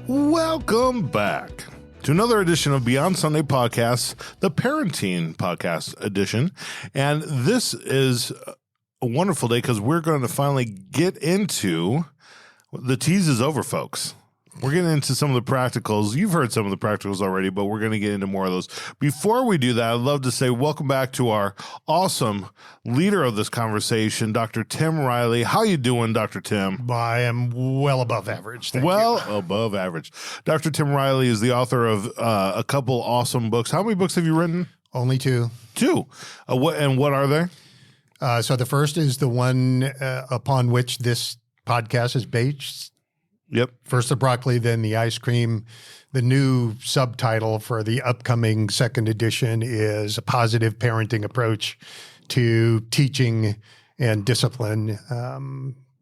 Welcome back to another edition of Beyond Sunday Podcasts, the Parenting Podcast edition. And this is a wonderful day because we're going to finally get into the tease is over, folks. We're getting into some of the practicals. You've heard some of the practicals already, but we're going to get into more of those. Before we do that, I'd love to say welcome back to our awesome leader of this conversation, Dr. Tim Riley. How you doing, Dr. Tim? I am well above average. Thank you. Above average. Dr. Tim Riley is the author of a couple awesome books. How many books have you written? Only two. Two. What are they? So the first is the one upon which this podcast is based. Yep. First the broccoli, then the ice cream. The new subtitle for the upcoming second edition is A Positive Parenting Approach to Teaching and Discipline.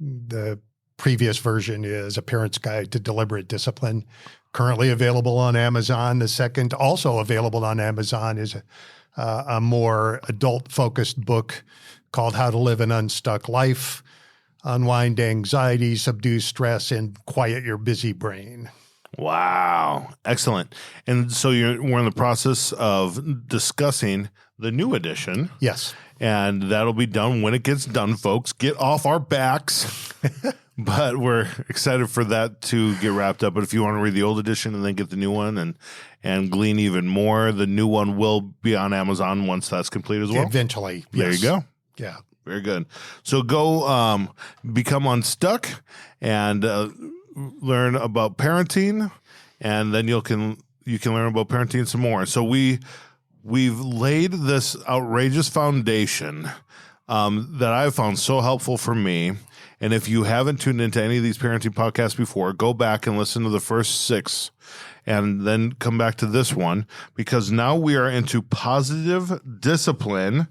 The previous version is A Parent's Guide to Deliberate Discipline, currently available on Amazon. The second, also available on Amazon, is a more adult-focused book called How to Live an Unstuck Life, Unwind Anxiety, Subdue Stress, and Quiet Your Busy Brain. Wow. Excellent. And so we're in the process of discussing the new edition. Yes. And that'll be done when it gets done, folks. Get off our backs. But we're excited for that to get wrapped up. But if you want to read the old edition and then get the new one and glean even more, the new one will be on Amazon once that's complete as well. Eventually. There yes. you go. Yeah. Very good. So go become unstuck and learn about parenting, and then you can learn about parenting some more. So we've laid this outrageous foundation that I've found so helpful for me. And if you haven't tuned into any of these parenting podcasts before, go back and listen to the first 6 and then come back to this one, because now we are into positive discipline,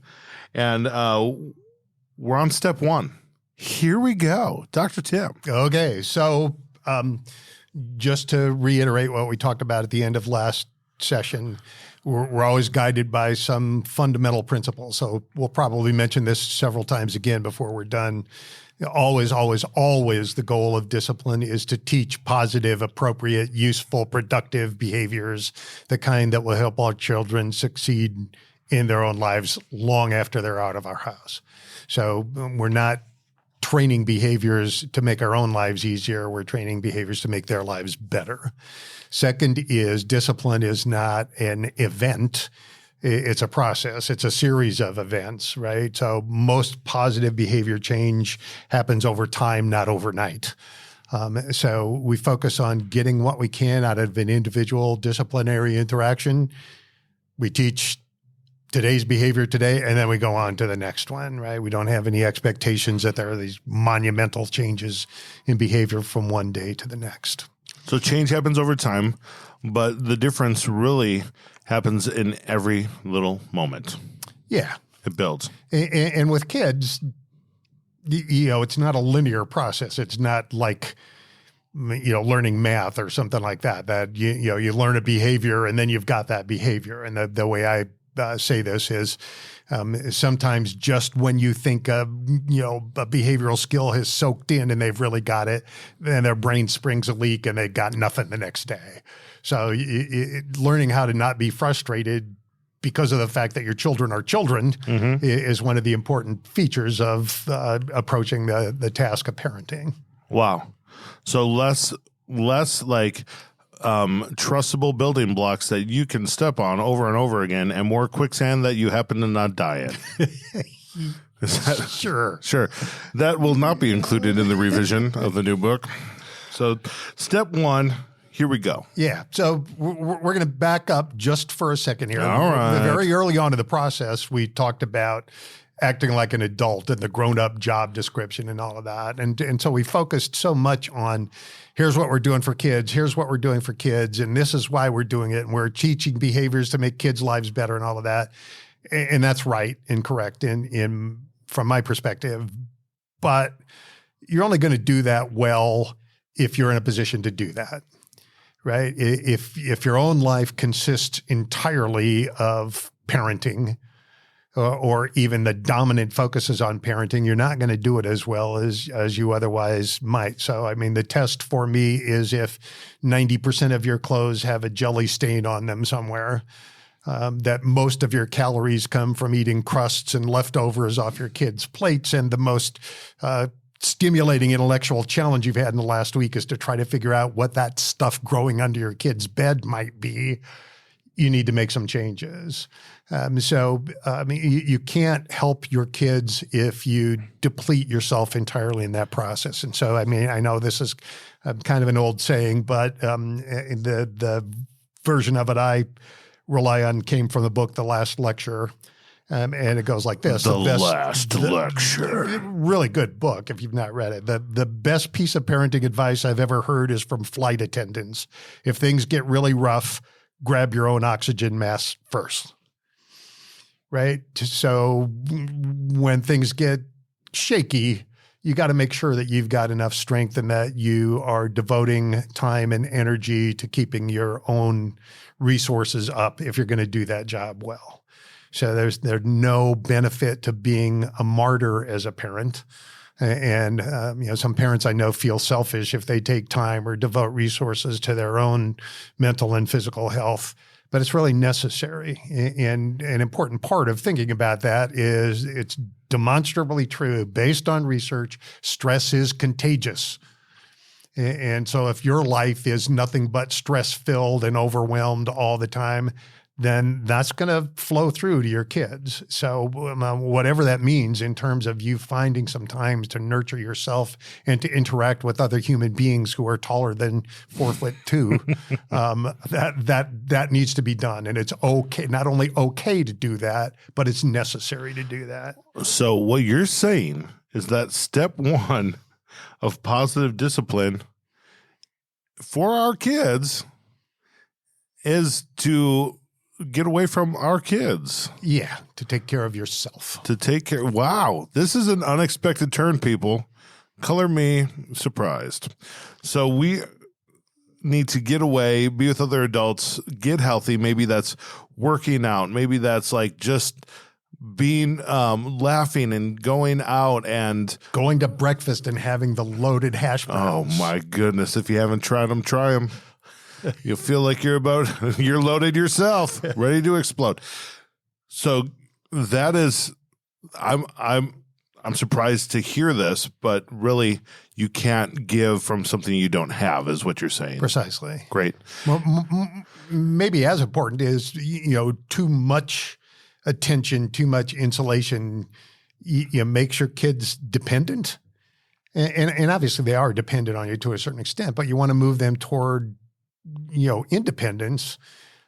and we're on step 1. Here we go. Dr. Tim. Okay. So just to reiterate what we talked about at the end of last session, we're always guided by some fundamental principles. So we'll probably mention this several times again before we're done. Always, always, always the goal of discipline is to teach positive, appropriate, useful, productive behaviors, the kind that will help our children succeed in their own lives long after they're out of our house. So we're not training behaviors to make our own lives easier. We're training behaviors to make their lives better. Second is discipline is not an event. It's a process. It's a series of events, right? So most positive behavior change happens over time, not overnight. So we focus on getting what we can out of an individual disciplinary interaction. We teach today's behavior today, and then we go on to the next one, right? We don't have any expectations that there are these monumental changes in behavior from one day to the next. So change happens over time, but the difference really happens in every little moment. Yeah. It builds. And with kids, it's not a linear process. It's not like, learning math or something like that, that, you learn a behavior and then you've got that behavior. And the way I say this is sometimes just when you think a behavioral skill has soaked in and they've really got it, then their brain springs a leak and they've got nothing the next day. So learning how to not be frustrated because of the fact that your children are children is one of the important features of approaching the task of parenting. Wow. So less like trustable building blocks that you can step on over and over again, and more quicksand that you happen to not die in. Sure. That will not be included in the revision of the new book. So step 1, here we go. Yeah. So we're going to back up just for a second here. All right. Very early on in the process, we talked about acting like an adult and the grown-up job description and all of that. And so we focused so much on here's what we're doing for kids, here's what we're doing for kids, and this is why we're doing it, and we're teaching behaviors to make kids' lives better and all of that. And that's right and correct from my perspective. But you're only going to do that well if you're in a position to do that, right? If your own life consists entirely of parenting, or even the dominant focuses on parenting, you're not going to do it as well as you otherwise might. So, I mean, the test for me is if 90% of your clothes have a jelly stain on them somewhere, that most of your calories come from eating crusts and leftovers off your kids' plates, and the most stimulating intellectual challenge you've had in the last week is to try to figure out what that stuff growing under your kid's bed might be. You need to make some changes. You can't help your kids if you deplete yourself entirely in that process. And so, I mean, I know this is kind of an old saying, but the version of it I rely on came from the book, The Last Lecture. And it goes like this. The Last Lecture. Really good book if you've not read it. The best piece of parenting advice I've ever heard is from flight attendants. If things get really rough, grab your own oxygen mask first, right? So when things get shaky, you got to make sure that you've got enough strength and that you are devoting time and energy to keeping your own resources up if you're going to do that job well. So there's no benefit to being a martyr as a parent. And some parents I know feel selfish if they take time or devote resources to their own mental and physical health, but it's really necessary. And an important part of thinking about that is it's demonstrably true. Based on research, stress is contagious. And so if your life is nothing but stress-filled and overwhelmed all the time, then that's going to flow through to your kids. So whatever that means in terms of you finding some time to nurture yourself and to interact with other human beings who are taller than 4'2", that needs to be done. And it's okay, not only okay to do that, but it's necessary to do that. So what you're saying is that step one of positive discipline for our kids is to get away from our kids. Yeah, to take care of yourself. To take care. Wow, this is an unexpected turn, people. Color me surprised. So we need to get away, be with other adults, get healthy. Maybe that's working out. Maybe that's like just being laughing and going out and going to breakfast and having the loaded hash browns. Oh my goodness. If you haven't tried them, try them. You'll feel like you're loaded yourself, ready to explode. So that is, I'm surprised to hear this, but really you can't give from something you don't have is what you're saying. Precisely. Great. Well, maybe as important is, too much attention, too much insulation, makes your kids dependent. And obviously they are dependent on you to a certain extent, but you want to move them toward independence.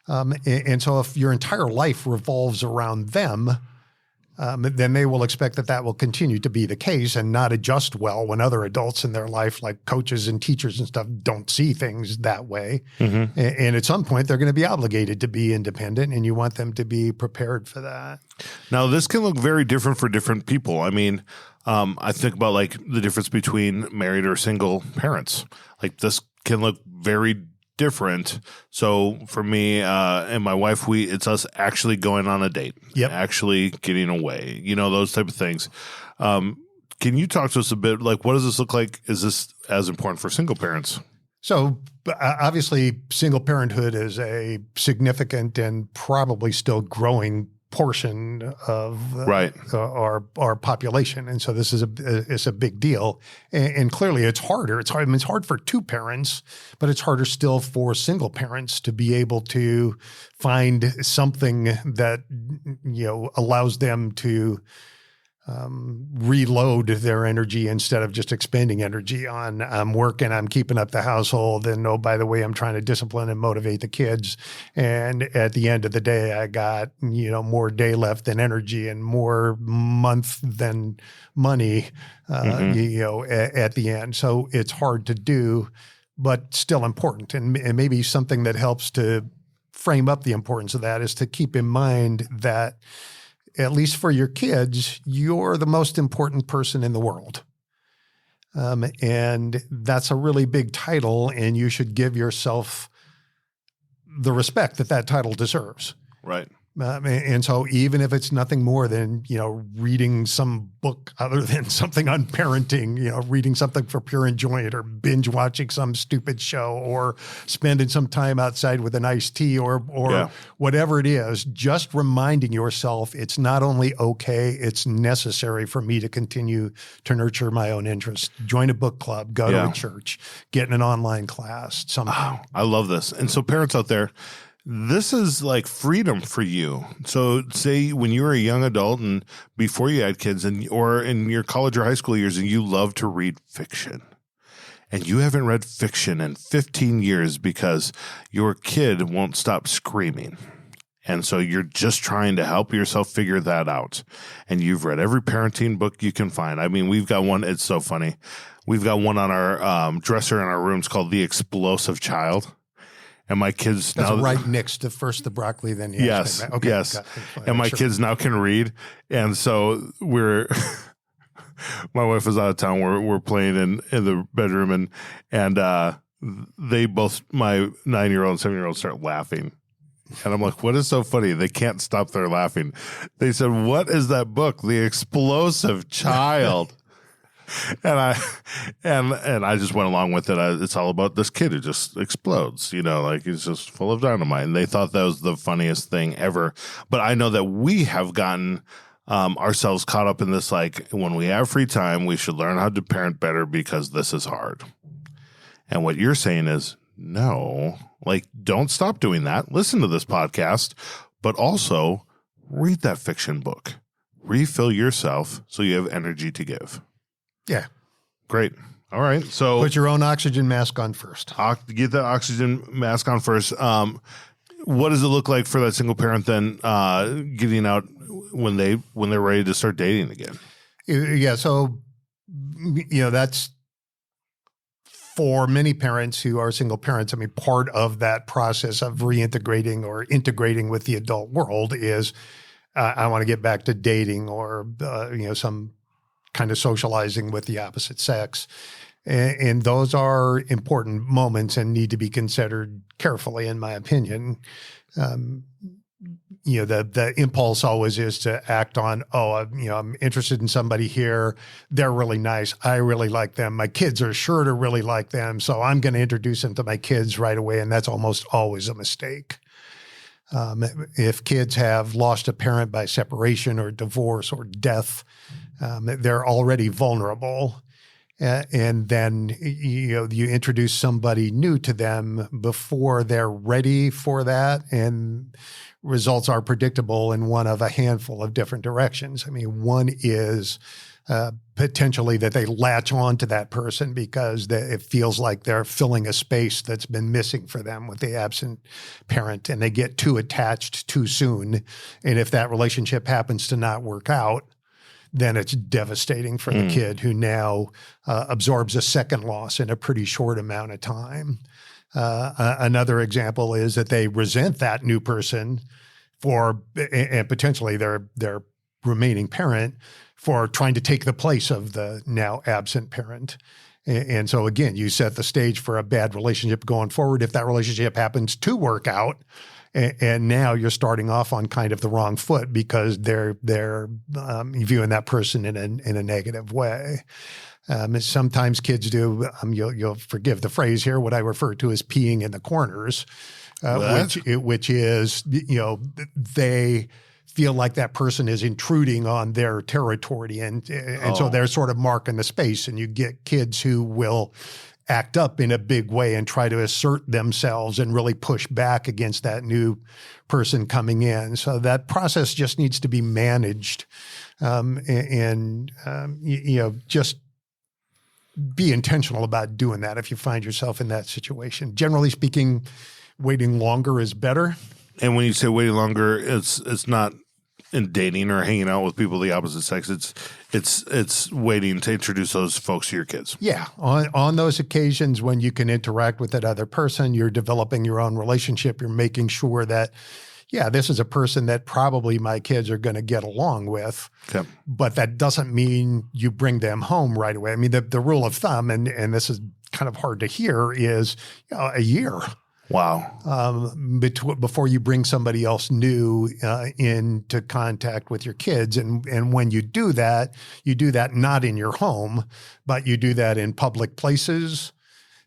And so if your entire life revolves around them, then they will expect that will continue to be the case and not adjust well when other adults in their life, like coaches and teachers and stuff, don't see things that way. Mm-hmm. And at some point, they're going to be obligated to be independent, and you want them to be prepared for that. Now, this can look very different for different people. I mean, I think about like the difference between married or single parents. Like this can look very different. So for me and my wife, it's us actually going on a date, actually getting away, those type of things. Can you talk to us a bit? Like, what does this look like? Is this as important for single parents? So obviously, single parenthood is a significant and probably still growing portion of our population, and so this is a big deal. And clearly, it's harder. It's hard. I mean, it's hard for two parents, but it's harder still for single parents to be able to find something that allows them to reload their energy instead of just expending energy on I'm working, I'm keeping up the household, and oh, by the way, I'm trying to discipline and motivate the kids. And at the end of the day, I got, more day left than energy and more month than money, at the end. So it's hard to do, but still important. And maybe something that helps to frame up the importance of that is to keep in mind that at least for your kids, you're the most important person in the world. And that's a really big title, and you should give yourself the respect that title deserves. Right. And so even if it's nothing more than, reading some book other than something on parenting, reading something for pure enjoyment or binge watching some stupid show or spending some time outside with an iced tea or whatever it is, just reminding yourself it's not only okay, it's necessary for me to continue to nurture my own interests. Join a book club, go to a church, get in an online class, something. Oh, I love this. And so parents out there, this is like freedom for you. So say when you were a young adult and before you had kids or in your college or high school years and you love to read fiction and you haven't read fiction in 15 years because your kid won't stop screaming. And so you're just trying to help yourself figure that out. And you've read every parenting book you can find. I mean, we've got one. It's so funny. We've got one on our dresser in our rooms called The Explosive Child. And my kids That's now right next to first the broccoli, then the yes, okay, yes. And my kids now can read, and so my wife was out of town. We're playing in the bedroom, and they both, my 9-year-old and 7-year-old, start laughing. And I'm like, what is so funny? They can't stop their laughing. They said, what is that book? The Explosive Child. And I just went along with it. It's all about this kid who just explodes, like he's just full of dynamite. And they thought that was the funniest thing ever. But I know that we have gotten ourselves caught up in this, like when we have free time, we should learn how to parent better because this is hard. And what you're saying is, no, like don't stop doing that. Listen to this podcast, but also read that fiction book. Refill yourself so you have energy to give. Yeah. Great. All right. So put your own oxygen mask on first. Get that oxygen mask on first. What does it look like for that single parent then getting out when they're ready to start dating again? Yeah. So, that's for many parents who are single parents. I mean, part of that process of reintegrating or integrating with the adult world is I want to get back to dating or, some kind of socializing with the opposite sex. And those are important moments and need to be considered carefully, in my opinion. The impulse always is to act on, I'm interested in somebody here. They're really nice. I really like them. My kids are sure to really like them. So I'm going to introduce them to my kids right away. And that's almost always a mistake. If kids have lost a parent by separation or divorce or death, they're already vulnerable. And then, you introduce somebody new to them before they're ready for that. And results are predictable in one of a handful of different directions. I mean, one is potentially that they latch on to that person because it feels like they're filling a space that's been missing for them with the absent parent, and they get too attached too soon. And if that relationship happens to not work out, then it's devastating for the kid who now absorbs a second loss in a pretty short amount of time. Another example is that they resent that new person and potentially their remaining parent for trying to take the place of the now absent parent. And so again, you set the stage for a bad relationship going forward if that relationship happens to work out. And now you're starting off on kind of the wrong foot because they're viewing that person in a negative way. Sometimes kids do. You'll forgive the phrase here. What I refer to as peeing in the corners, which is they feel like that person is intruding on their territory, and so they're sort of marking the space. And you get kids who will act up in a big way and try to assert themselves and really push back against that new person coming in. So that process just needs to be managed, just be intentional about doing that if you find yourself in that situation. Generally speaking, waiting longer is better. And when you say waiting longer, it's not in dating or hanging out with people of the opposite sex. It's waiting to introduce those folks to your kids. Yeah. On those occasions when you can interact with that other person, you're developing your own relationship. You're making sure that, this is a person that probably my kids are going to get along with. Okay. But that doesn't mean you bring them home right away. I mean, the rule of thumb, and this is kind of hard to hear, is a year. Wow. Before you bring somebody else new into contact with your kids. And when you do that not in your home, but you do that in public places.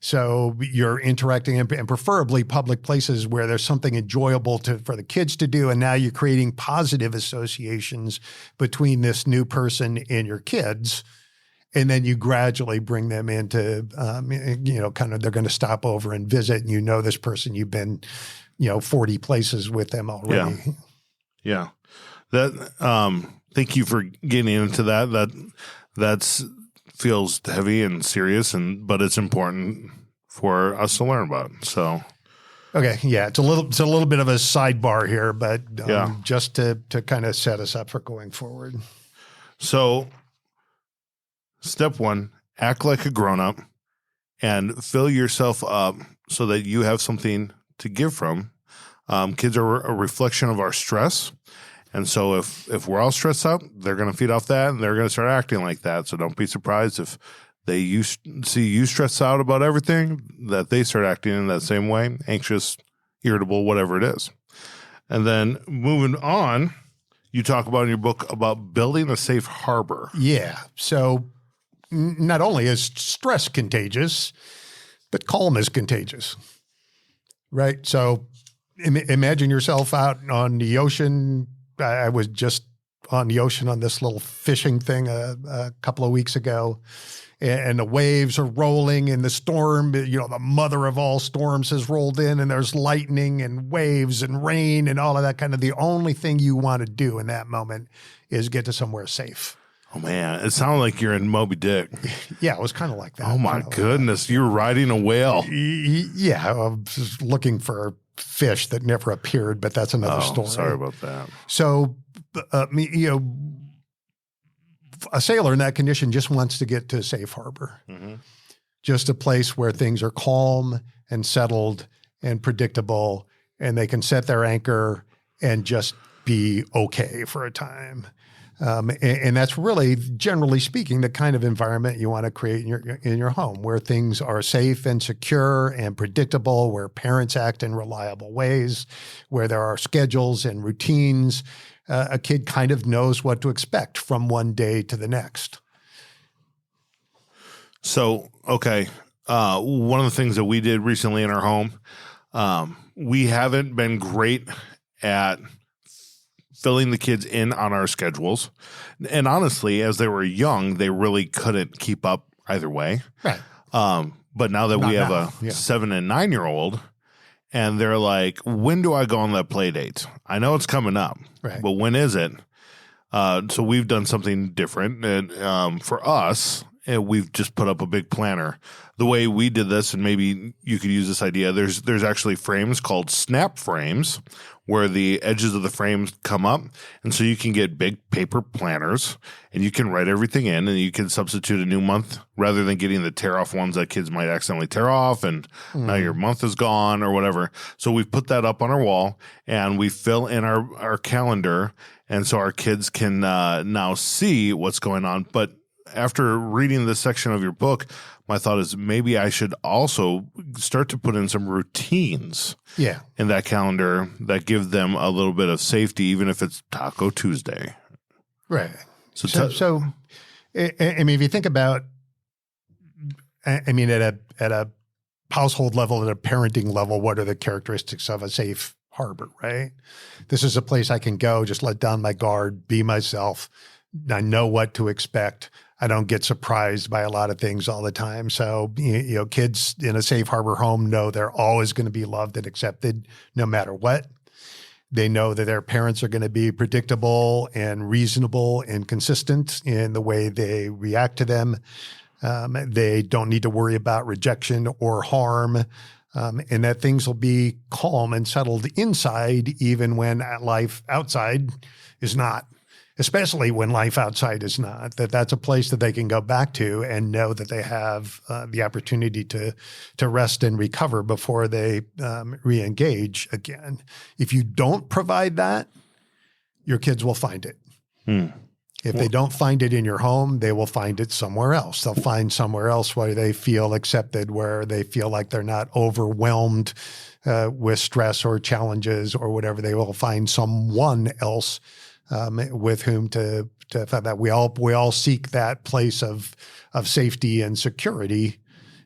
So you're interacting and preferably public places where there's something enjoyable for the kids to do. And now you're creating positive associations between this new person and your kids. And then you gradually bring them into, kind of they're going to stop over and visit. And this person, you've been, 40 places with them already. Yeah. That. Thank you for getting into that. That's feels heavy and serious, but it's important for us to learn about. So. Okay. Yeah. It's a little bit of a sidebar here, but just to kind of set us up for going forward. So. Step 1, act like a grown-up and fill yourself up so that you have something to give from. Kids are a reflection of our stress. And so if we're all stressed out, they're going to feed off that and they're going to start acting like that. So don't be surprised if they see you stressed out about everything, that they start acting in that same way, anxious, irritable, whatever it is. And then moving on, you talk about in your book about building a safe harbor. Yeah. So not only is stress contagious, but calm is contagious, right? So imagine yourself out on the ocean. I was just on the ocean on this little fishing thing a couple of weeks ago, and the waves are rolling and the storm, the mother of all storms has rolled in, and there's lightning and waves and rain and all of that kind of. The only thing you want to do in that moment is get to somewhere safe. Oh, man, it sounded like you're in Moby Dick. Yeah, it was kind of like that. Oh, my goodness. You're riding a whale. Yeah, I was looking for fish that never appeared, but that's another story. Sorry about that. So, a sailor in that condition just wants to get to a safe harbor, just a place where things are calm and settled and predictable, and they can set their anchor and just be okay for a time. And that's really, generally speaking, the kind of environment you want to create in your home, where things are safe and secure and predictable, where parents act in reliable ways, where there are schedules and routines. A kid kind of knows what to expect from one day to the next. So, okay, one of the things that we did recently in our home, we haven't been great at filling the kids in on our schedules. And honestly, as they were young, they really couldn't keep up either way. Right. But now that we have a 7 and 9-year-old, and they're like, when do I go on that play date? I know it's coming up, but when is it? So we've done something different. And for us, we've just put up a big planner. The way we did this, and maybe you could use this idea, there's actually frames called snap frames where the edges of the frames come up. And so you can get big paper planners and you can write everything in, and you can substitute a new month rather than getting the tear off ones that kids might accidentally tear off and now your month is gone or whatever. So we've put that up on our wall and we fill in our calendar. And so our kids can now see what's going on. But after reading this section of your book, my thought is maybe I should also start to put in some routines in that calendar that give them a little bit of safety, even if it's Taco Tuesday. Right. So I mean, if you think about, I mean, at a household level, at a parenting level, what are the characteristics of a safe harbor, right? This is a place I can go, just let down my guard, be myself. I know what to expect. I don't get surprised by a lot of things all the time. So, kids in a safe harbor home know they're always going to be loved and accepted no matter what. They know that their parents are going to be predictable and reasonable and consistent in the way they react to them. They don't need to worry about rejection or harm, and that things will be calm and settled inside, even when life outside is not. Especially when life outside is not, that's a place that they can go back to and know that they have the opportunity to rest and recover before they re-engage again. If you don't provide that, your kids will find it. If they don't find it in your home, they will find it somewhere else. They'll find somewhere else where they feel accepted, where they feel like they're not overwhelmed with stress or challenges or whatever, they will find someone else with whom to find that. We all seek that place of safety and security,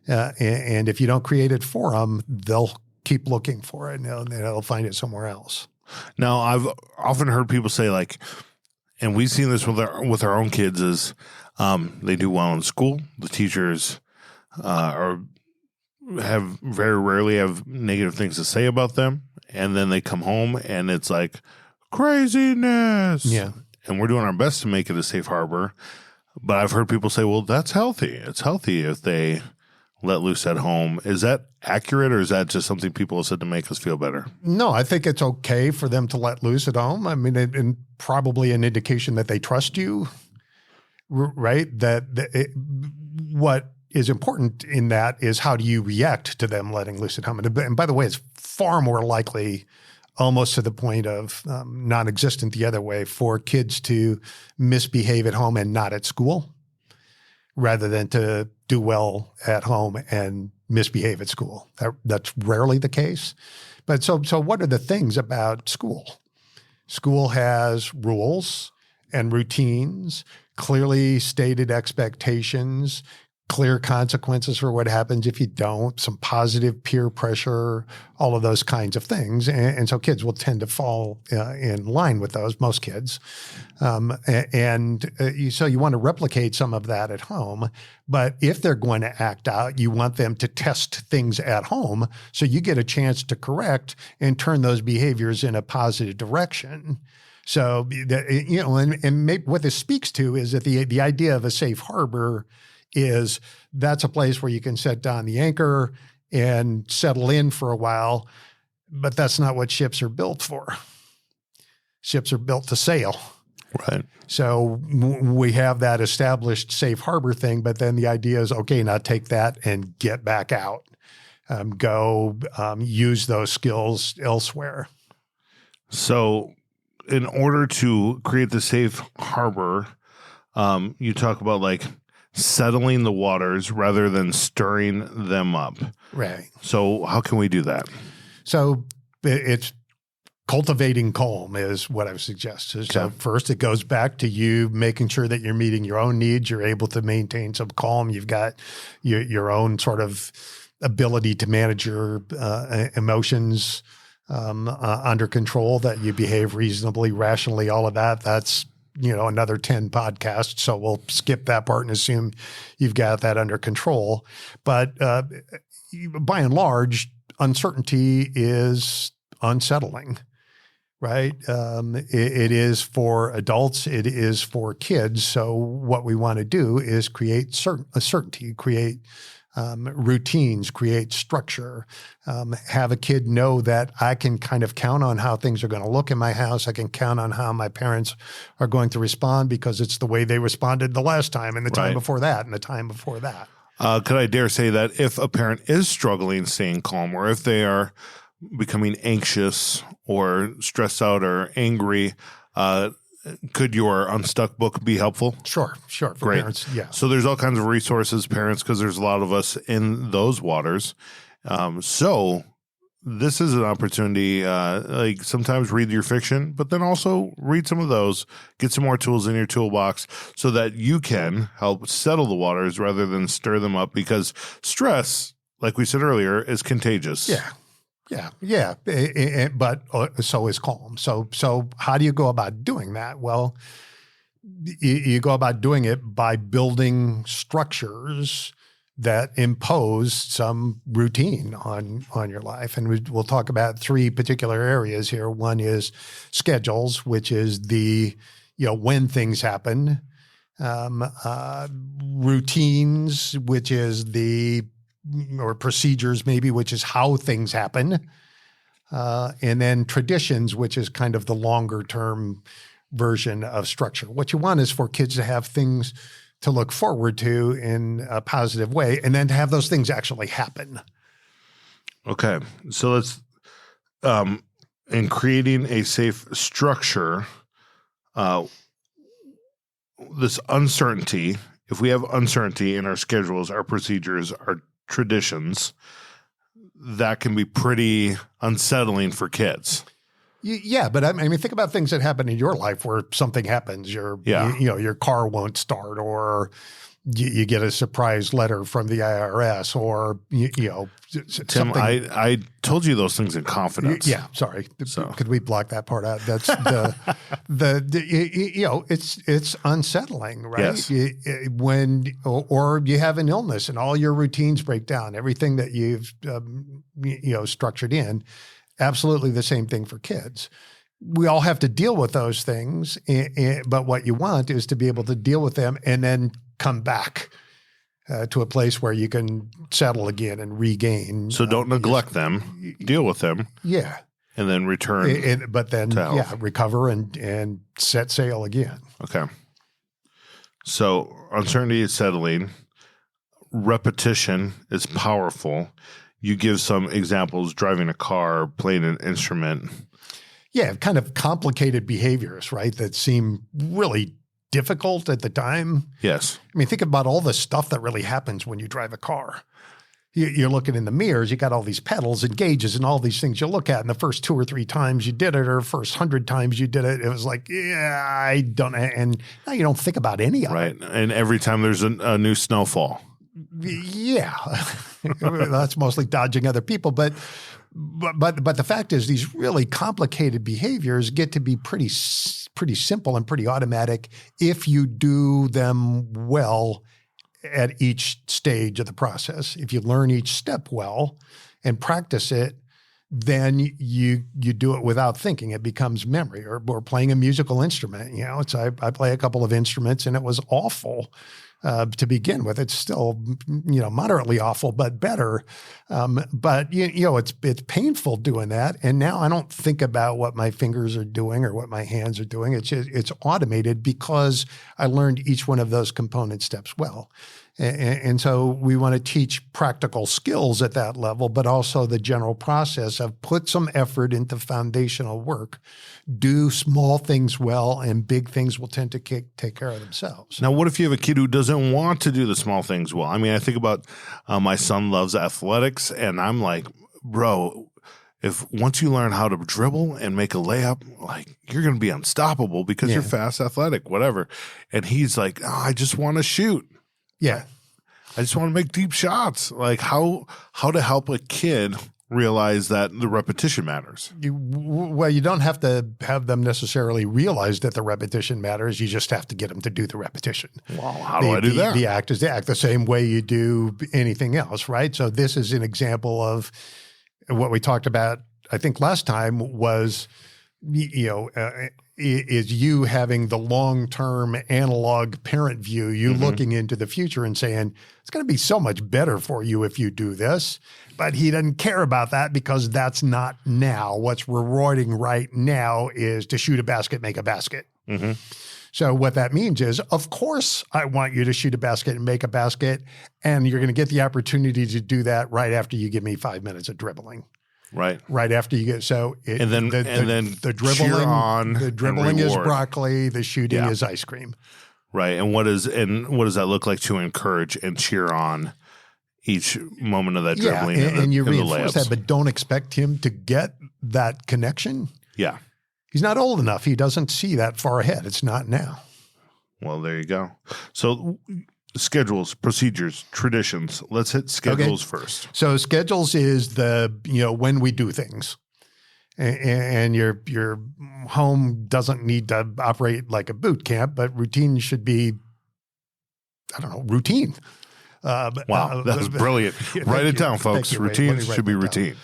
and if you don't create it for them, they'll keep looking for it, and they'll find it somewhere else. Now, I've often heard people say, like, and we've seen this with our own kids, is they do well in school. The teachers very rarely have negative things to say about them, and then they come home and it's like craziness. Yeah. And we're doing our best to make it a safe harbor. But I've heard people say, well, that's healthy. It's healthy if they let loose at home. Is that accurate, or is that just something people have said to make us feel better? No, I think it's okay for them to let loose at home. I mean, and probably an indication that they trust you, right? What is important in that is how do you react to them letting loose at home? And by the way, it's far more likely, almost to the point of non-existent the other way, for kids to misbehave at home and not at school, rather than to do well at home and misbehave at school. That's rarely the case. But so what are the things about school? School has rules and routines, clearly stated expectations, clear consequences for what happens if you don't, some positive peer pressure, all of those kinds of things. And so kids will tend to fall in line with those, most kids. So you want to replicate some of that at home. But if they're going to act out, you want them to test things at home so you get a chance to correct and turn those behaviors in a positive direction. So, and maybe what this speaks to is that the idea of a safe harbor is that's a place where you can set down the anchor and settle in for a while, but that's not what ships are built for. Ships are built to sail. Right. So we have that established safe harbor thing, but then the idea is, okay, now take that and get back out. Go use those skills elsewhere. So in order to create the safe harbor, you talk about like settling the waters rather than stirring them up. Right. So how can we do that? So it's cultivating calm is what I would suggest. So Okay. first, it goes back to you making sure that you're meeting your own needs. You're able to maintain some calm. You've got your own sort of ability to manage your emotions under control, that you behave reasonably, rationally, all of that. That's another 10 podcasts. So we'll skip that part and assume you've got that under control. But by and large, uncertainty is unsettling, right? It is for adults. It is for kids. So what we want to do is create certainty, create routines, create structure, have a kid know that I can kind of count on how things are going to look in my house. I can count on how my parents are going to respond because it's the way they responded the last time and the time before that and the time before that. Could I dare say that if a parent is struggling staying calm, or if they are becoming anxious or stressed out or angry, could your Unstuck book be helpful? Sure. For Great. Parents, yeah. So there's all kinds of resources, parents, because there's a lot of us in those waters. So this is an opportunity, like sometimes read your fiction, but then also read some of those, get some more tools in your toolbox so that you can help settle the waters rather than stir them up, because stress, like we said earlier, is contagious. Yeah. But so is calm. So how do you go about doing that? Well, you go about doing it by building structures that impose some routine on your life. And we'll talk about three particular areas here. One is schedules, which is when things happen. Routines, which is or procedures maybe, which is how things happen. And then traditions, which is kind of the longer term version of structure. What you want is for kids to have things to look forward to in a positive way, and then to have those things actually happen. Okay. So let's, in creating a safe structure, this uncertainty, if we have uncertainty in our schedules, our procedures, our traditions, that can be pretty unsettling for kids. Yeah, but I mean, think about things that happen in your life where something happens. Your car won't start, or you get a surprise letter from the IRS, or Tim, I told you those things in confidence. Yeah, sorry. So. Could we block that part out? That's it's unsettling, right? Yes. When you have an illness and all your routines break down, everything that you've structured in. Absolutely the same thing for kids. We all have to deal with those things, but what you want is to be able to deal with them and then come back to a place where you can settle again and regain. So don't neglect them, deal with them. Yeah. And then return. But then, recover and set sail again. Okay. So uncertainty is settling. Repetition is powerful. You give some examples: driving a car, playing an instrument. Yeah, kind of complicated behaviors, right, that seem really difficult at the time. Yes. I mean, think about all the stuff that really happens when you drive a car. You're looking in the mirrors, you got all these pedals and gauges and all these things you look at, and the first 2 or 3 times you did it, or first 100 times you did it, it was like, yeah, I don't, and now you don't think about any of it. Right, and every time there's a new snowfall. Yeah, that's mostly dodging other people. But the fact is, these really complicated behaviors get to be pretty simple and pretty automatic if you do them well at each stage of the process. If you learn each step well and practice it, then you do it without thinking. It becomes memory. Or playing a musical instrument. I play a couple of instruments, and it was awful. To begin with, it's still, moderately awful, but better. But it's painful doing that. And now I don't think about what my fingers are doing or what my hands are doing. It's automated because I learned each one of those component steps well. And so we want to teach practical skills at that level, but also the general process of put some effort into foundational work, do small things well, and big things will tend to take care of themselves. Now, what if you have a kid who doesn't want to do the small things well? I mean, I think about my son loves athletics, and I'm like, bro, if once you learn how to dribble and make a layup, like, you're going to be unstoppable because you're fast, athletic, whatever. And he's like, I just want to shoot. Yeah. I just want to make deep shots. Like, how to help a kid realize that the repetition matters. You don't have to have them necessarily realize that the repetition matters. You just have to get them to do the repetition. Well, how do I do that? The act is the act, the same way you do anything else, right? So this is an example of what we talked about, I think last time, was, is you having the long-term analog parent view, you looking into the future and saying, it's going to be so much better for you if you do this. But he doesn't care about that because that's not now. What's rewarding right now is to shoot a basket, make a basket. Mm-hmm. So what that means is, of course, I want you to shoot a basket and make a basket, and you're going to get the opportunity to do that right after you give me 5 minutes of dribbling. Right after you get the dribbling is broccoli, the shooting is ice cream. Right. And what does that look like to encourage and cheer on each moment of that dribbling? And you reinforce that, but don't expect him to get that connection. Yeah. He's not old enough. He doesn't see that far ahead. It's not now. Well, there you go. So schedules, procedures, traditions. Let's hit schedules first. So schedules is when we do things, and your home doesn't need to operate like a boot camp, but routine should be, routine. Wow, that was brilliant. Write it down, folks. Routine should be routine.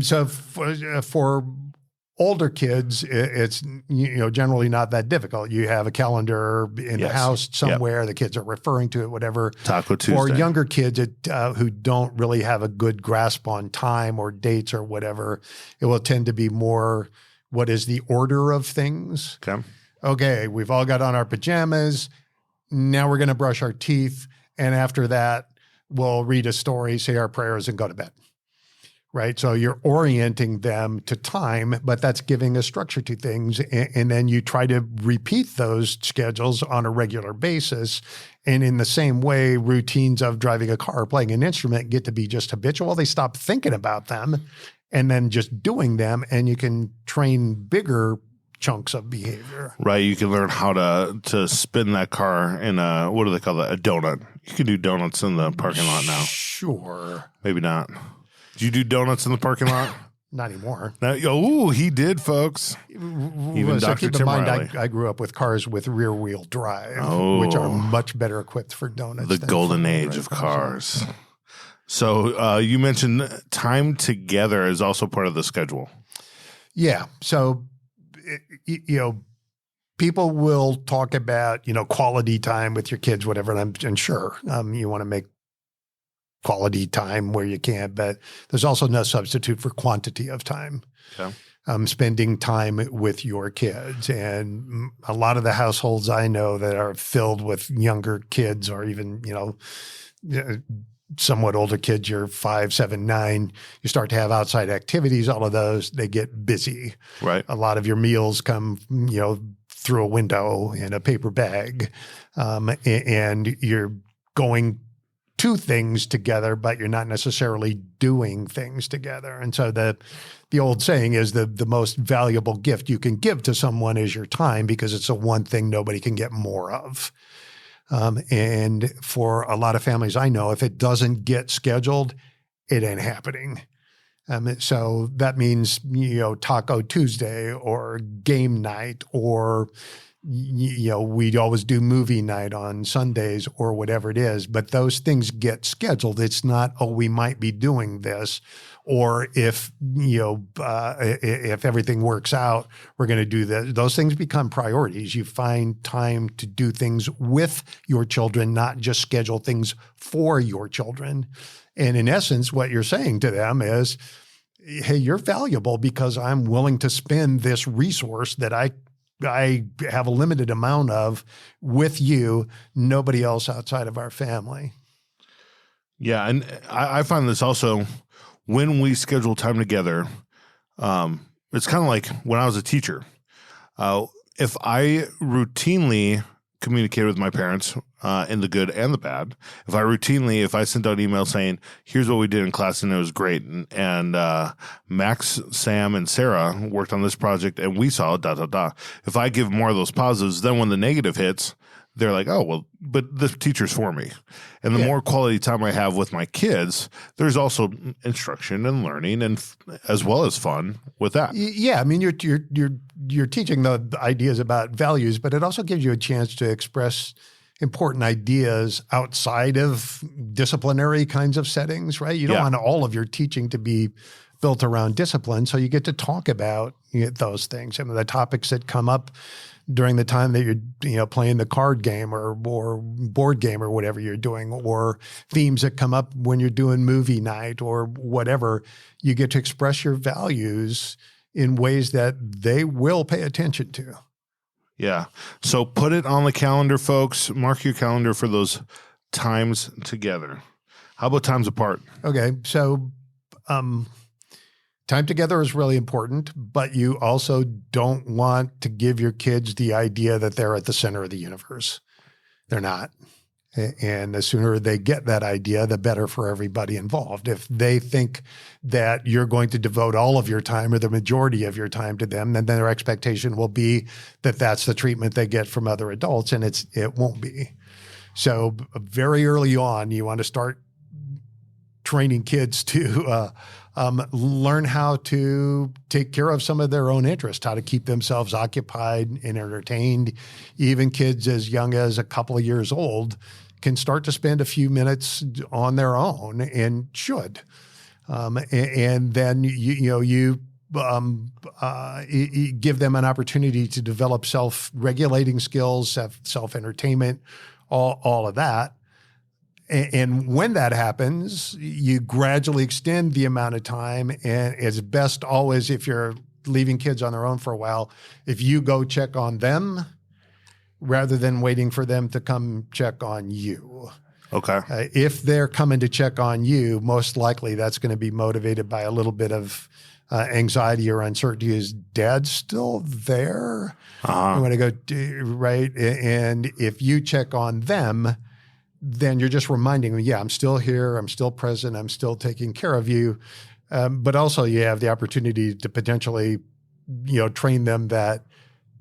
So for older kids, it's generally not that difficult. You have a calendar in the house somewhere. The kids are referring to it, whatever. Taco Tuesday. For younger kids who don't really have a good grasp on time or dates or whatever, it will tend to be more, what is the order of things? Okay, we've all got on our pajamas. Now we're going to brush our teeth. And after that, we'll read a story, say our prayers, and go to bed. Right. So you're orienting them to time, but that's giving a structure to things. And then you try to repeat those schedules on a regular basis. And in the same way, routines of driving a car or playing an instrument get to be just habitual. They stop thinking about them and then just doing them, and you can train bigger chunks of behavior. Right. You can learn how to spin that car in a, what do they call that? A donut. You can do donuts in the parking lot now. Sure. Maybe not. Do you do donuts in the parking lot? Not anymore. Now, he did, folks. Even So Dr. keep in Tim mind, Riley. I grew up with cars with rear-wheel drive, which are much better equipped for donuts. The golden age of cars. So you mentioned time together is also part of the schedule. Yeah. So, people will talk about, quality time with your kids, whatever. And sure, you want to make quality time where you can, but there's also no substitute for quantity of time. Okay. Spending time with your kids. And a lot of the households I know that are filled with younger kids, or even, somewhat older kids, you're 5, 7, 9, you start to have outside activities, all of those, they get busy. Right. A lot of your meals come, through a window in a paper bag. And you're going to things together, but you're not necessarily doing things together. And so the old saying is the most valuable gift you can give to someone is your time, because it's the one thing nobody can get more of. And for a lot of families I know, if it doesn't get scheduled, it ain't happening. So that means, Taco Tuesday or game night, or, we'd always do movie night on Sundays or whatever it is, but those things get scheduled. It's not, we might be doing this, or if everything works out, we're going to do this. Those things become priorities. You find time to do things with your children, not just schedule things for your children. And in essence, what you're saying to them is, hey, you're valuable because I'm willing to spend this resource that I have a limited amount of with you, nobody else outside of our family. Yeah. And I find this also when we schedule time together, it's kind of like when I was a teacher. If I routinely communicated with my parents in the good and the bad, if I sent out emails saying, here's what we did in class and it was great, and Max, Sam, and Sarah worked on this project and we saw . If I give more of those positives, then when the negative hits, they're like, oh, well, but the teacher's for me. And the more quality time I have with my kids, there's also instruction and learning, and as well as fun with that. Yeah, I mean, you're teaching the ideas about values, but it also gives you a chance to express important ideas outside of disciplinary kinds of settings, right? You don't want all of your teaching to be built around discipline, so you get to talk about those things. Some of the topics that come up during the time that you're playing the card game or board game or whatever you're doing, or themes that come up when you're doing movie night or whatever, you get to express your values in ways that they will pay attention to. Yeah. So put it on the calendar, folks. Mark your calendar for those times together. How about times apart? Okay. So time together is really important, but you also don't want to give your kids the idea that they're at the center of the universe. They're not. And the sooner they get that idea, the better for everybody involved. If they think that you're going to devote all of your time or the majority of your time to them, then their expectation will be that that's the treatment they get from other adults, and it won't be. So very early on, you want to start training kids to learn how to take care of some of their own interests, how to keep themselves occupied and entertained. Even kids as young as a couple of years old can start to spend a few minutes on their own, and should. And then you give them an opportunity to develop self-regulating skills, self-entertainment, all of that. And when that happens, you gradually extend the amount of time. And it's best always, if you're leaving kids on their own for a while, if you go check on them rather than waiting for them to come check on you. Okay. If they're coming to check on you, most likely that's going to be motivated by a little bit of anxiety or uncertainty. Is Dad still there? I'm going to go, right? And if you check on them, then you're just reminding them, yeah, I'm still here, I'm still present, I'm still taking care of you. But also you have the opportunity to potentially, train them that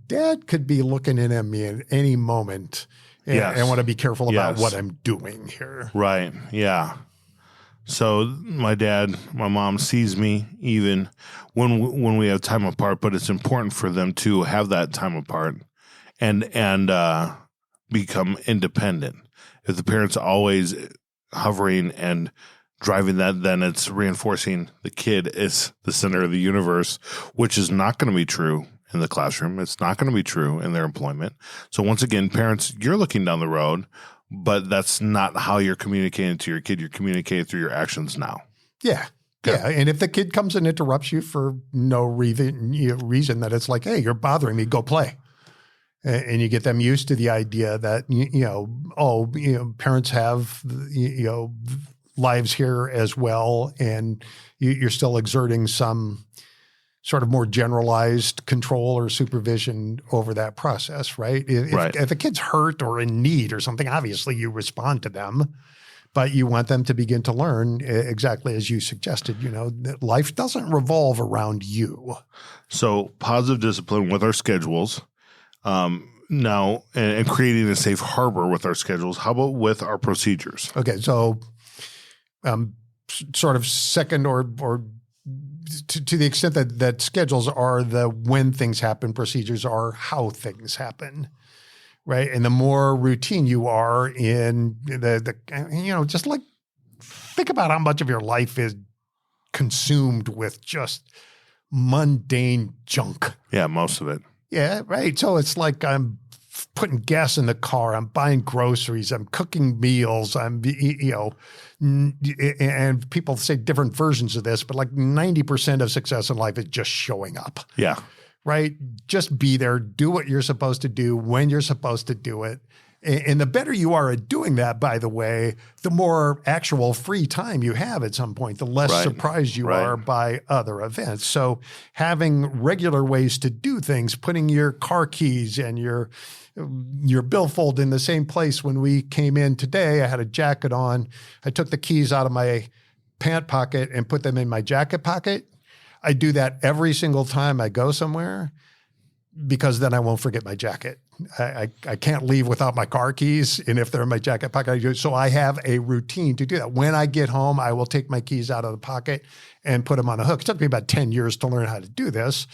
Dad could be looking in at me at any moment, and Yes. I want to be careful about Yes. what I'm doing here. Right. Yeah. So my mom sees me even when we have time apart, but it's important for them to have that time apart and become independent. If the parent's always hovering and driving that, then it's reinforcing the kid is the center of the universe, which is not going to be true in the classroom. It's not going to be true in their employment. So once again, parents, you're looking down the road, but that's not how you're communicating to your kid. You're communicating through your actions now. Yeah. Okay. Yeah. And if the kid comes and interrupts you for no reason that it's like, hey, you're bothering me, go play. And you get them used to the idea that, parents have, lives here as well. And you're still exerting some sort of more generalized control or supervision over that process, right? If a kid's hurt or in need or something, obviously you respond to them, but you want them to begin to learn exactly as you suggested, that life doesn't revolve around you. So positive discipline with our schedules. Now, and creating a safe harbor with our schedules. How about with our procedures? Okay, so sort of second or to the extent that schedules are the when things happen, procedures are how things happen, right? And the more routine you are in just like think about how much of your life is consumed with just mundane junk. Yeah, most of it. Yeah, right. So it's like I'm putting gas in the car, I'm buying groceries, I'm cooking meals, and people say different versions of this, but like 90% of success in life is just showing up. Yeah. Right? Just be there, do what you're supposed to do when you're supposed to do it. And the better you are at doing that, by the way, the more actual free time you have at some point, the less surprised you are by other events. So having regular ways to do things, putting your car keys and your billfold in the same place. When we came in today, I had a jacket on. I took the keys out of my pant pocket and put them in my jacket pocket. I do that every single time I go somewhere because then I won't forget my jacket. I can't leave without my car keys, and if they're in my jacket pocket, I do it. So I have a routine to do that. When I get home, I will take my keys out of the pocket and put them on a hook. It took me about 10 years to learn how to do this,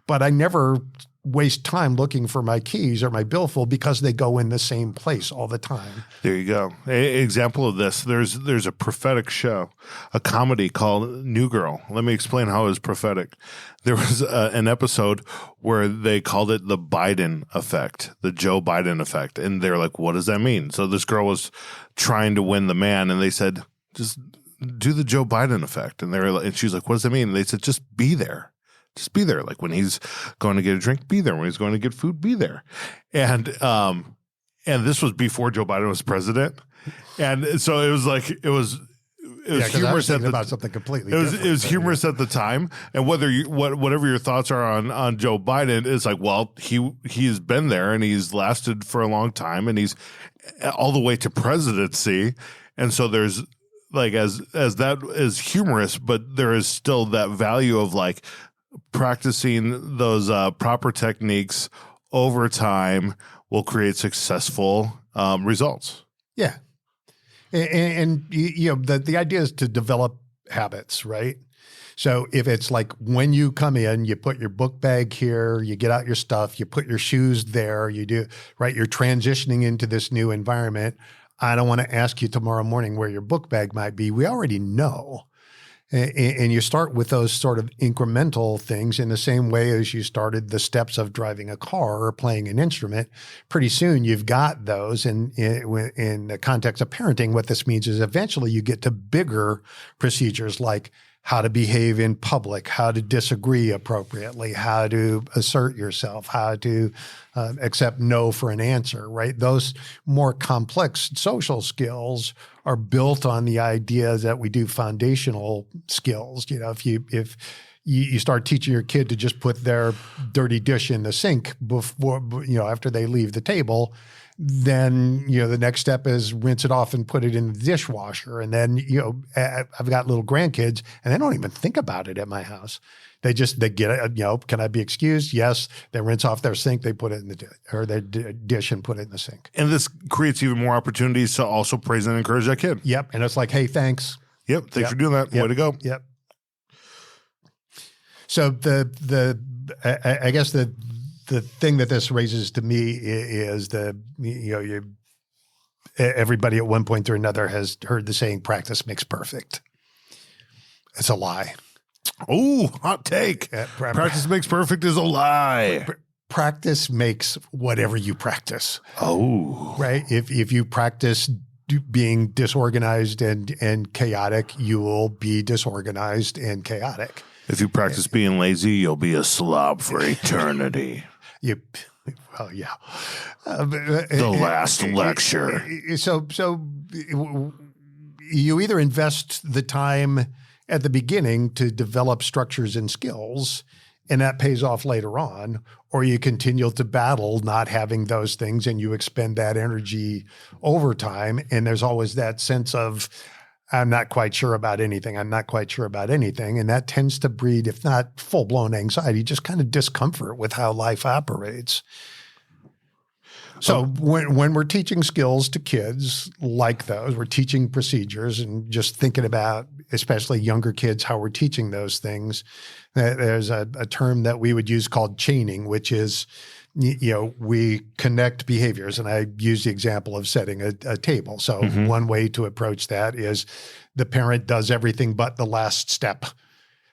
but I never waste time looking for my keys or my billfold because they go in the same place all the time. There you go. Example of this, there's a prophetic show, a comedy called New Girl. Let me explain how it was prophetic. There was an episode where they called it the Biden effect, the Joe Biden effect. And they're like, what does that mean? So this girl was trying to win the man, and they said, just do the Joe Biden effect. And she's like, what does that mean? And they said, just be there. Just be there. Like when he's going to get a drink, be there. When he's going to get food, be there. And this was before Joe Biden was president. And so it was like, it was humorous about something completely different. It was humorous at the time. And whatever your thoughts are on Joe Biden, is like, well, he's been there and he's lasted for a long time and he's all the way to presidency. And so there's like, as that is humorous, but there is still that value of like, practicing those proper techniques over time will create successful results. Yeah. And the idea is to develop habits, right? So if it's like when you come in, you put your book bag here, you get out your stuff, you put your shoes there, you do, right? You're transitioning into this new environment. I don't want to ask you tomorrow morning where your book bag might be. We already know. And you start with those sort of incremental things in the same way as you started the steps of driving a car or playing an instrument. Pretty soon you've got those. And in the context of parenting, what this means is eventually you get to bigger procedures like how to behave in public, how to disagree appropriately, how to assert yourself, how to accept no for an answer, right? Those more complex social skills are built on the idea that we do foundational skills. If you start teaching your kid to just put their dirty dish in the sink before, after they leave the table, then, the next step is rinse it off and put it in the dishwasher. And then, I've got little grandkids and they don't even think about it at my house. They get it, can I be excused? Yes. They rinse off their sink, they put it in their dish and put it in the sink. And this creates even more opportunities to also praise and encourage that kid. Yep. And it's like, hey, thanks. Yep. Thanks for doing that. Yep. Way to go. Yep. So I guess the thing that this raises to me is everybody at one point or another has heard the saying, practice makes perfect. It's a lie. Oh, hot take. Practice makes perfect is a lie. Practice makes whatever you practice. Oh. Right? If you practice being disorganized and chaotic, you will be disorganized and chaotic. If you practice being lazy, you'll be a slob for eternity. Well, yeah. The last lecture. So you either invest the time at the beginning to develop structures and skills, and that pays off later on, or you continue to battle not having those things and you expend that energy over time. And there's always that sense of, I'm not quite sure about anything. I'm not quite sure about anything. And that tends to breed, if not full-blown anxiety, just kind of discomfort with how life operates. So when we're teaching skills to kids like those, we're teaching procedures and just thinking about, especially younger kids, how we're teaching those things. There's a term that we would use called chaining, which is, we connect behaviors. And I use the example of setting a table. So one way to approach that is the parent does everything but the last step,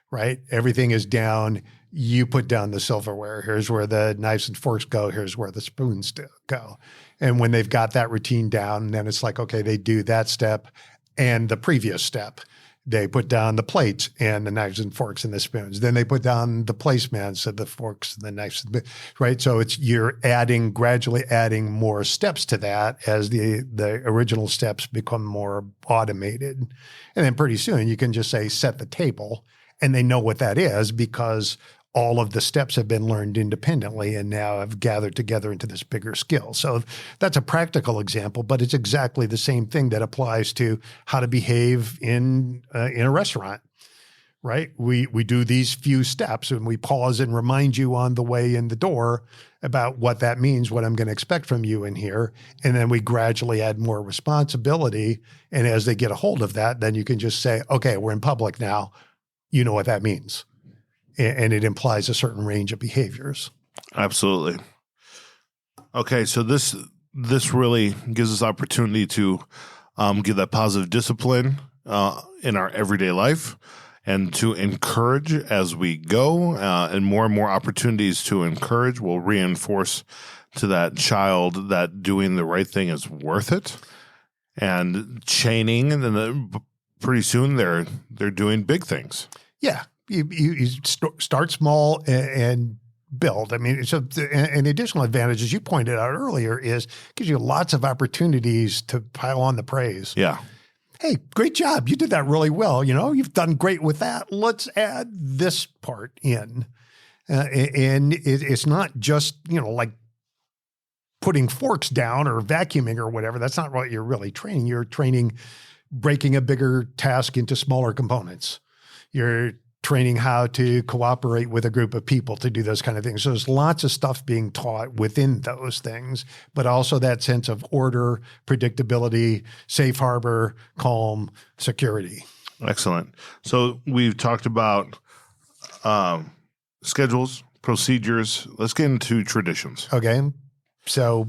right? Everything is down. You put down the silverware. Here's where the knives and forks go. Here's where the spoons go. And when they've got that routine down, then it's like, okay, they do that step and the previous step. They put down the plates and the knives and forks and the spoons. Then they put down the placemats of the forks and the knives, right? So you're gradually adding more steps to that as the original steps become more automated. And then pretty soon you can just say, set the table, and they know what that is because all of the steps have been learned independently and now have gathered together into this bigger skill. So that's a practical example, but it's exactly the same thing that applies to how to behave in a restaurant, right? We do these few steps and we pause and remind you on the way in the door about what that means, what I'm going to expect from you in here. And then we gradually add more responsibility. And as they get a hold of that, then you can just say, okay, we're in public now. You know what that means. And it implies a certain range of behaviors. Absolutely. Okay, so this really gives us opportunity to give that positive discipline in our everyday life and to encourage as we go, and more opportunities to encourage will reinforce to that child that doing the right thing is worth it, and chaining, and then pretty soon they're doing big things. Yeah. You start small and build. I mean, so an additional advantage, as you pointed out earlier, is gives you lots of opportunities to pile on the praise. Yeah. Hey, great job. You did that really well. You've done great with that. Let's add this part in. And it's not just, like putting forks down or vacuuming or whatever. That's not what you're really training. You're training breaking a bigger task into smaller components. You're training how to cooperate with a group of people to do those kind of things. So there's lots of stuff being taught within those things, but also that sense of order, predictability, safe harbor, calm, security. Excellent. So we've talked about schedules, procedures. Let's get into traditions. Okay. So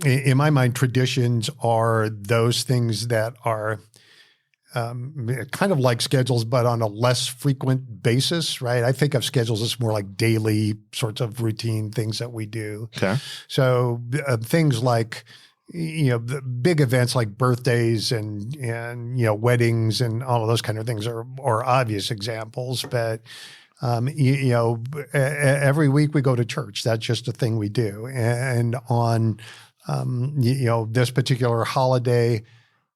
in my mind, traditions are those things that are kind of like schedules, but on a less frequent basis, right? I think of schedules as more like daily sorts of routine things that we do. Okay. So things like, the big events like birthdays and weddings and all of those kind of things are obvious examples, but every week we go to church. That's just a thing we do. And on, this particular holiday,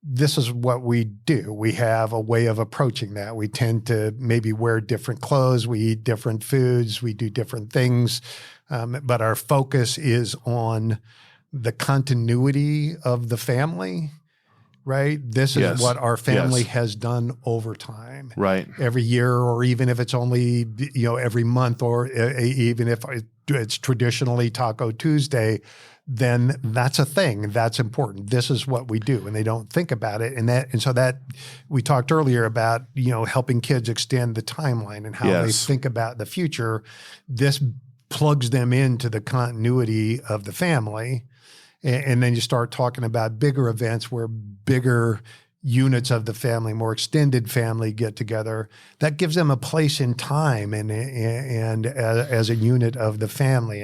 this is what we do. We have a way of approaching that. We tend to maybe wear different clothes. We eat different foods. We do different things. But our focus is on the continuity of the family, right? This is what our family has done over time. Right. Every year, or even if it's only, every month, or even if it's traditionally Taco Tuesday, then that's a thing. That's important. This is what we do. And they don't think about it. And so that we talked earlier about, helping kids extend the timeline and how they think about the future. This plugs them into the continuity of the family. And then you start talking about bigger events where bigger units of the family, more extended family get together. That gives them a place in time and as a unit of the family,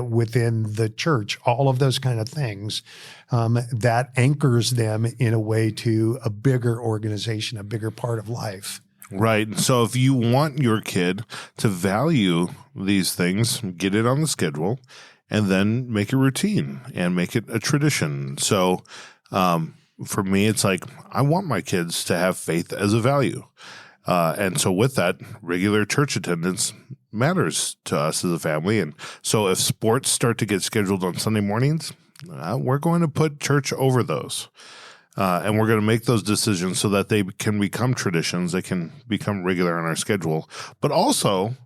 within the church, all of those kind of things that anchors them in a way to a bigger organization, a bigger part of life. Right. So if you want your kid to value these things, get it on the schedule and then make a routine and make it a tradition. So, for me, it's like I want my kids to have faith as a value. And so with that, regular church attendance matters to us as a family. And so if sports start to get scheduled on Sunday mornings, we're going to put church over those. And we're going to make those decisions so that they can become traditions. They can become regular on our schedule. But also,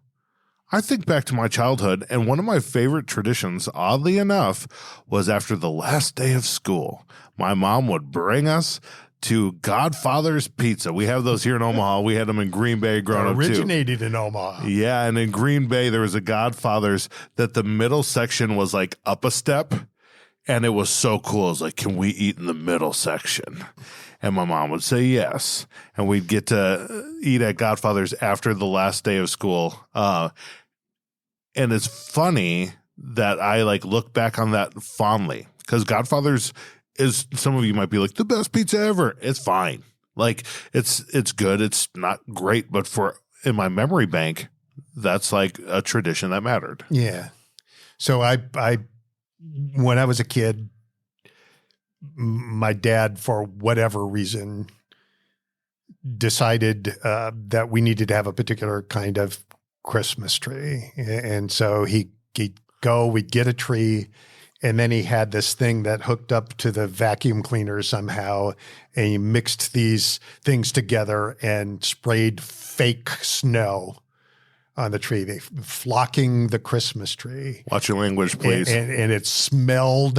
I think back to my childhood, and one of my favorite traditions, oddly enough, was after the last day of school. My mom would bring us to Godfather's Pizza. We have those here in Omaha. We had them in Green Bay growing up too. Originated in Omaha. Yeah, and in Green Bay, there was a Godfather's that the middle section was like up a step, and it was so cool. It was like, can we eat in the middle section? And my mom would say yes, and we'd get to eat at Godfather's after the last day of school. And it's funny that I look back on that fondly because Godfather's is, some of you might be like, the best pizza ever. It's fine. It's good. It's not great, but in my memory bank, that's like a tradition that mattered. Yeah. So I when I was a kid, my dad, for whatever reason, decided that we needed to have a particular kind of Christmas tree. And so we'd get a tree, and then he had this thing that hooked up to the vacuum cleaner somehow, and he mixed these things together and sprayed fake snow on the tree. They flocking the Christmas tree. Watch your language, please. And it smelled,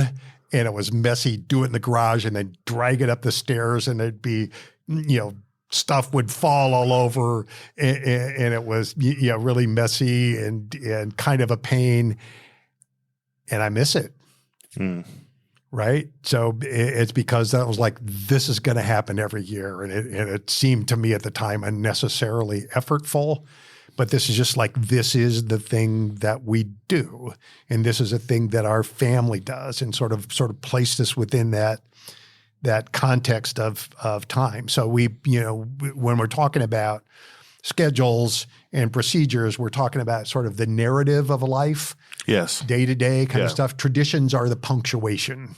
and it was messy. Do it in the garage and then drag it up the stairs, and it'd be, stuff would fall all over, and it was really messy and kind of a pain. And I miss it. Right. So it's because that was like, this is going to happen every year. And it seemed to me at the time unnecessarily effortful, but this is just like, this is the thing that we do. And this is a thing that our family does, and sort of place this within that context of time. So when we're talking about schedules and procedures, we're talking about sort of the narrative of a life. Yes. Day-to-day kind of stuff. Traditions are the punctuation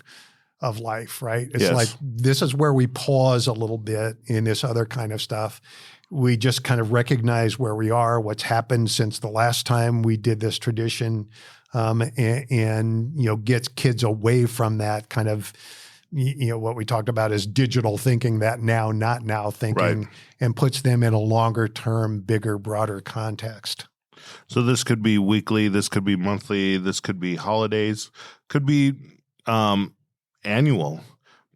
of life, right? It's like, this is where we pause a little bit in this other kind of stuff. We just kind of recognize where we are, what's happened since the last time we did this tradition, and gets kids away from that kind of, what we talked about is digital thinking, that now, not now thinking, right, and puts them in a longer term, bigger, broader context. So this could be weekly, this could be monthly, this could be holidays, could be annual,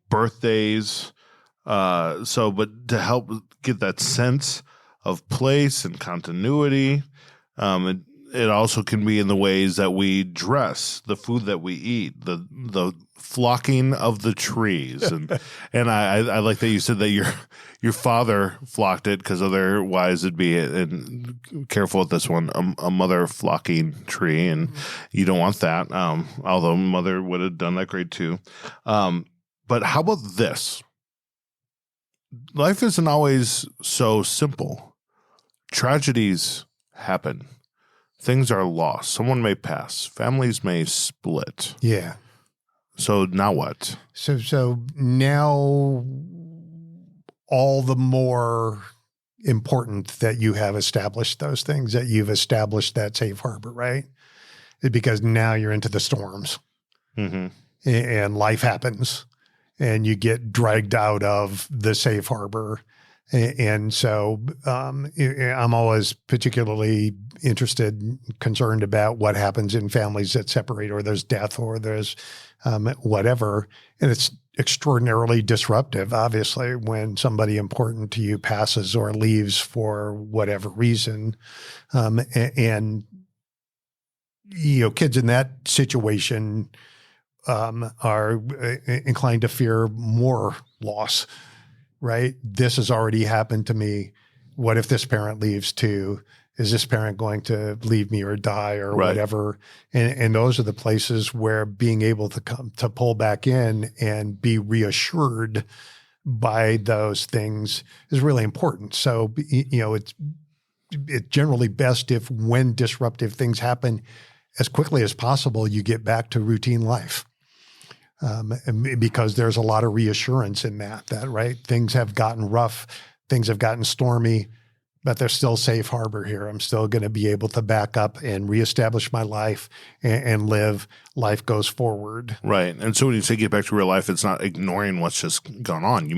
birthdays. But to help get that sense of place and continuity, it also can be in the ways that we dress, the food that we eat, the flocking of the trees, and I like that you said that your father flocked it, because otherwise it'd be, and careful with this one, a mother flocking tree, and you don't want that. Although mother would have done that great too. But how about this? Life isn't always so simple. Tragedies happen. Things are lost. Someone may pass. Families may split. Yeah. So now what? So now all the more important that you have established those things, that you've established that safe harbor, right? Because now you're into the storms and life happens and you get dragged out of the safe harbor. And so I'm always particularly concerned about what happens in families that separate, or there's death, or there's whatever. And it's extraordinarily disruptive, obviously, when somebody important to you passes or leaves for whatever reason. And kids in that situation are inclined to fear more loss. Right? This has already happened to me. What if this parent leaves too? Is this parent going to leave me or die or whatever? And those are the places where being able to pull back in and be reassured by those things is really important. So, it's generally best if, when disruptive things happen, as quickly as possible, you get back to routine life. Because there's a lot of reassurance in that, right? Things have gotten rough, things have gotten stormy, but there's still safe harbor here. I'm still going to be able to back up and reestablish my life and live. Life goes forward. Right. And so when you say get back to real life, it's not ignoring what's just gone on.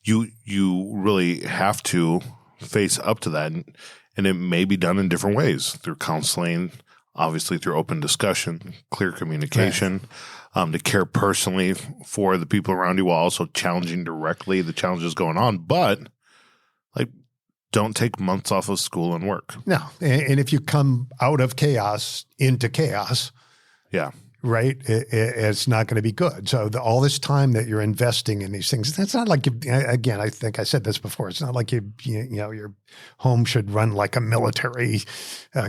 You really have to face up to that. And it may be done in different ways, through counseling, obviously through open discussion, clear communication. To care personally for the people around you while also challenging directly the challenges going on. But don't take months off of school and work. No. And if you come out of chaos into chaos, right, it's not going to be good. So all this time that you're investing in these things, that's not like, again, I think I said this before, it's not like your home should run like a military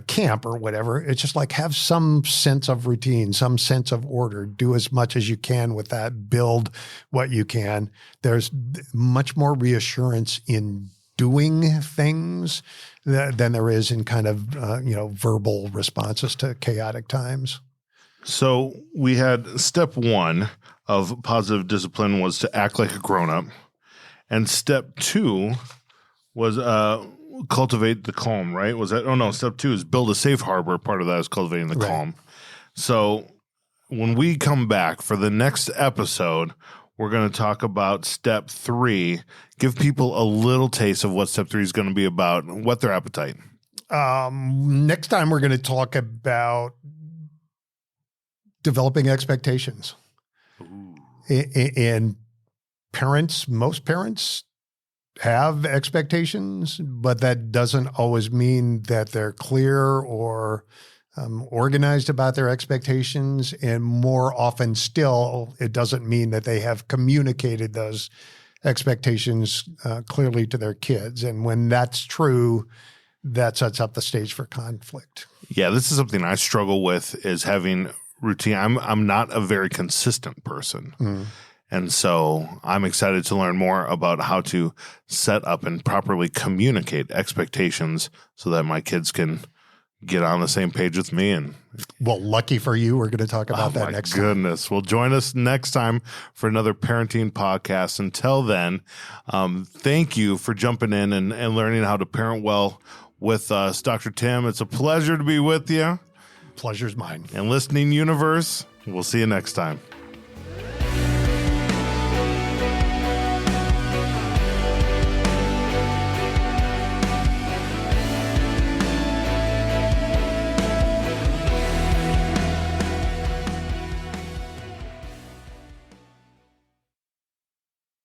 camp or whatever. It's just like, have some sense of routine, some sense of order, do as much as you can with that, build what you can. There's much more reassurance in doing things than there is in kind of, verbal responses to chaotic times. So we had step 1 of positive discipline was to act like a grown-up. And step 2 was cultivate the calm, right? Was that? Oh, no, step 2 is build a safe harbor. Part of that is cultivating the calm. So when we come back for the next episode, we're going to talk about step 3, give people a little taste of what step 3 is going to be about, whet their appetite. Next time we're going to talk about developing expectations. And most parents have expectations, but that doesn't always mean that they're clear or organized about their expectations. And more often still, it doesn't mean that they have communicated those expectations clearly to their kids. And when that's true, that sets up the stage for conflict. Yeah, this is something I struggle with, is having routine. I'm not a very consistent person. And so I'm excited to learn more about how to set up and properly communicate expectations so that my kids can get on the same page with me. And well, lucky for you, we're going to talk about that next time. Oh, my goodness. Well, join us next time for another parenting podcast. Until then, thank you for jumping in and learning how to parent well with us. Dr. Tim, it's a pleasure to be with you. Pleasure's mine. And listening universe, we'll see you next time.